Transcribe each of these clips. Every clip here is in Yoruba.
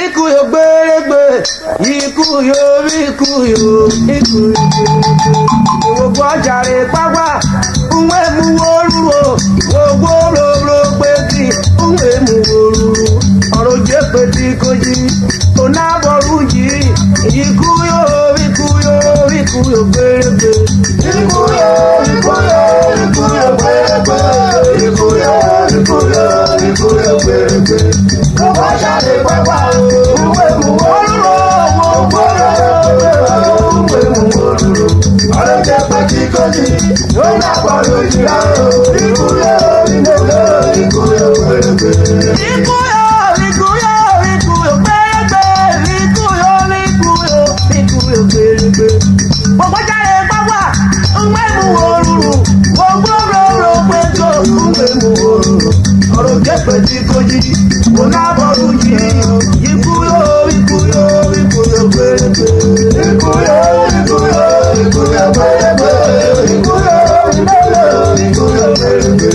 Ikuyo gbèrègbè, ikuyo. Gbogbo ọjàre pápá, nwe mu orúro, gbogbo roro pétì, nwe mu orúro. Ọ̀rọ̀ jẹ́ pétì kojí, onábọ̀rú yìí, ikuyo gbèrègbè. Ikuyo gbèrègbè, ikuyo gbèrègbè. Gbogbo ọjàre pápá, nwe mu orúro, gbogbo nwe mu orúro. Ọ̀rọ̀ jẹ́ pétì kojí, onábọ̀rú yìí, ikuyo gbèrègbè. Gbogbo jáde pápá, nwe mu orúro, gbogbo roro péjọ, nwe mu orúro. Ọ̀rọ̀ jẹ́ pétì kojí, onábọ̀rú yìí, ikuyo gbèrègbè. Ikuyo gbèrègbè.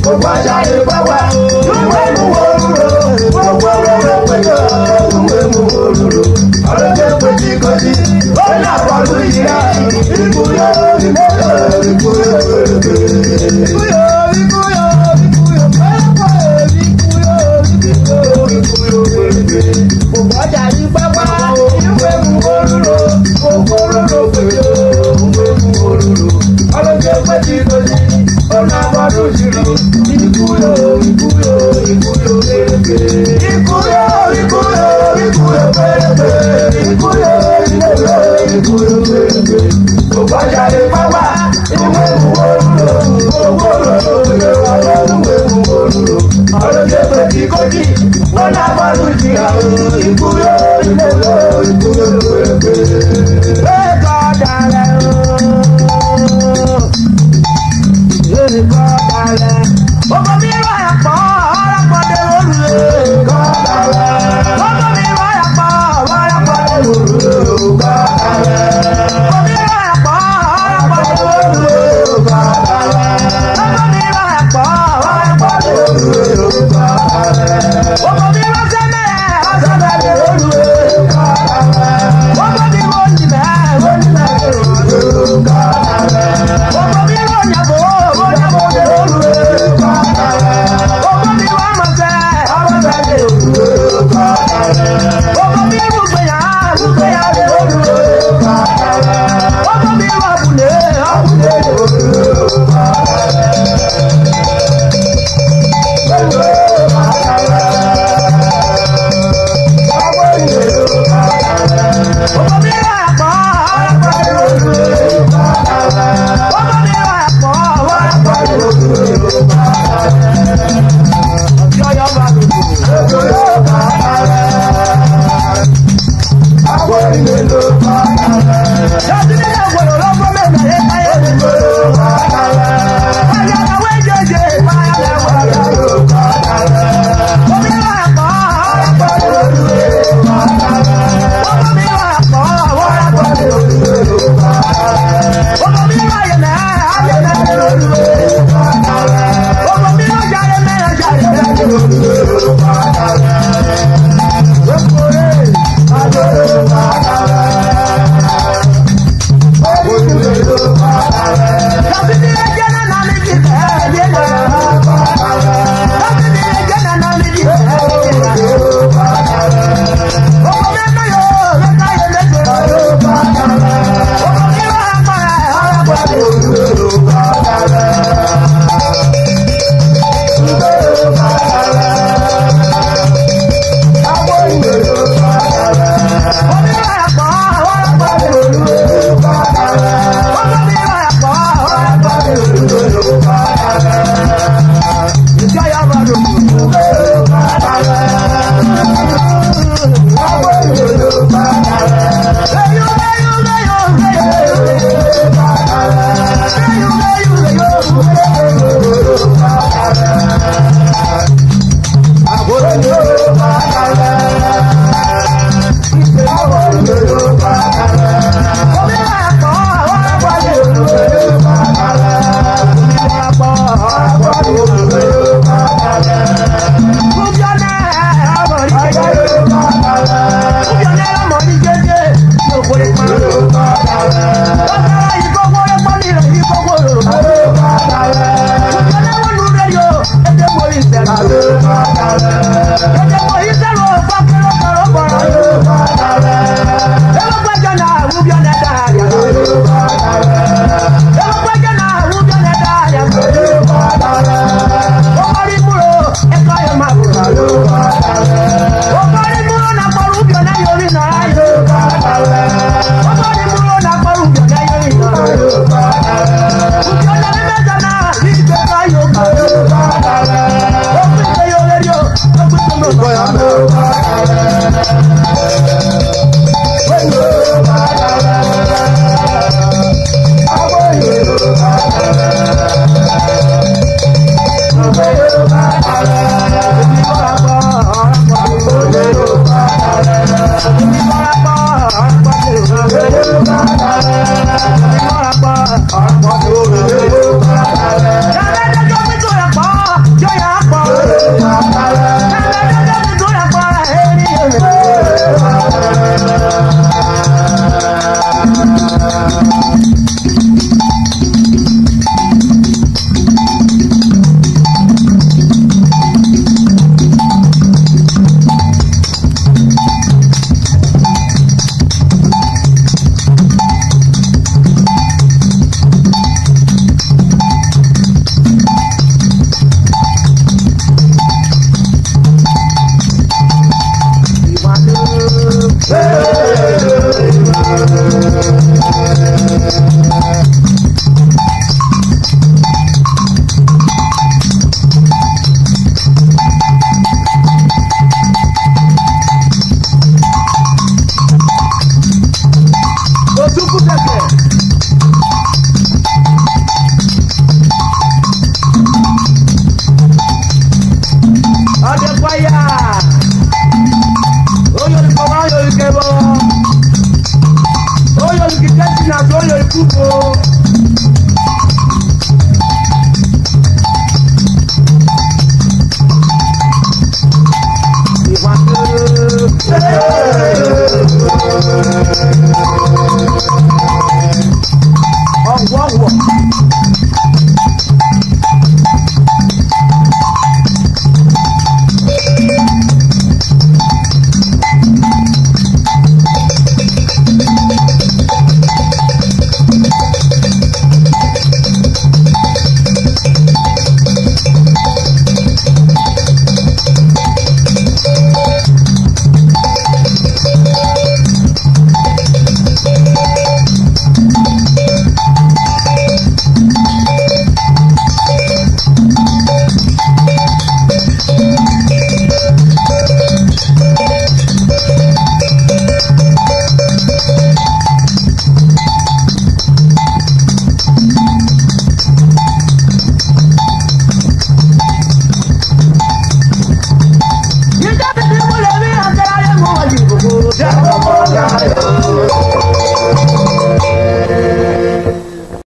Gbogbo jáde pápá, nwe mu orúro, gbogbo roro péjọ, nwe mu orúro. Ọ̀rọ̀ jẹ́ pétì kojí, onábọ̀rú yìí, ikuyo gbèrègbè. Gbogbo jáde pápá, nwe mu orúro, gbogbo roro péjọ, nwe mu orúro. Ọ̀rọ̀ jẹ́ pétì kojí, onábọ̀rú yìí, ikuyo gbèrègbè. Ikuyo gbèrègbè. Gbogbo jáde pápá, nwe mu orúro, gbogbo roro péjọ, nwe mu orúro. Ọ̀rọ̀ jẹ́ pétì kojí, onábọ̀rú yìí, ikuyo gbèrègbè. Ọmọ mi rọ ẹ̀pọ̀ ọlọ́pọ̀ dé olùlé. Ọmọ mi rọ ẹ̀pọ̀ ọlọ́pọ̀ dé olùlé. Ọmọ mi rọ ẹ̀pọ̀ ọlọ́pọ̀ dé olùlé. Ọmọ mi rọ ẹ̀pọ̀ ọlọ́pọ̀ dé olùlé. Ọmọ mi rọ sẹ́mẹ̀ dé olùlé.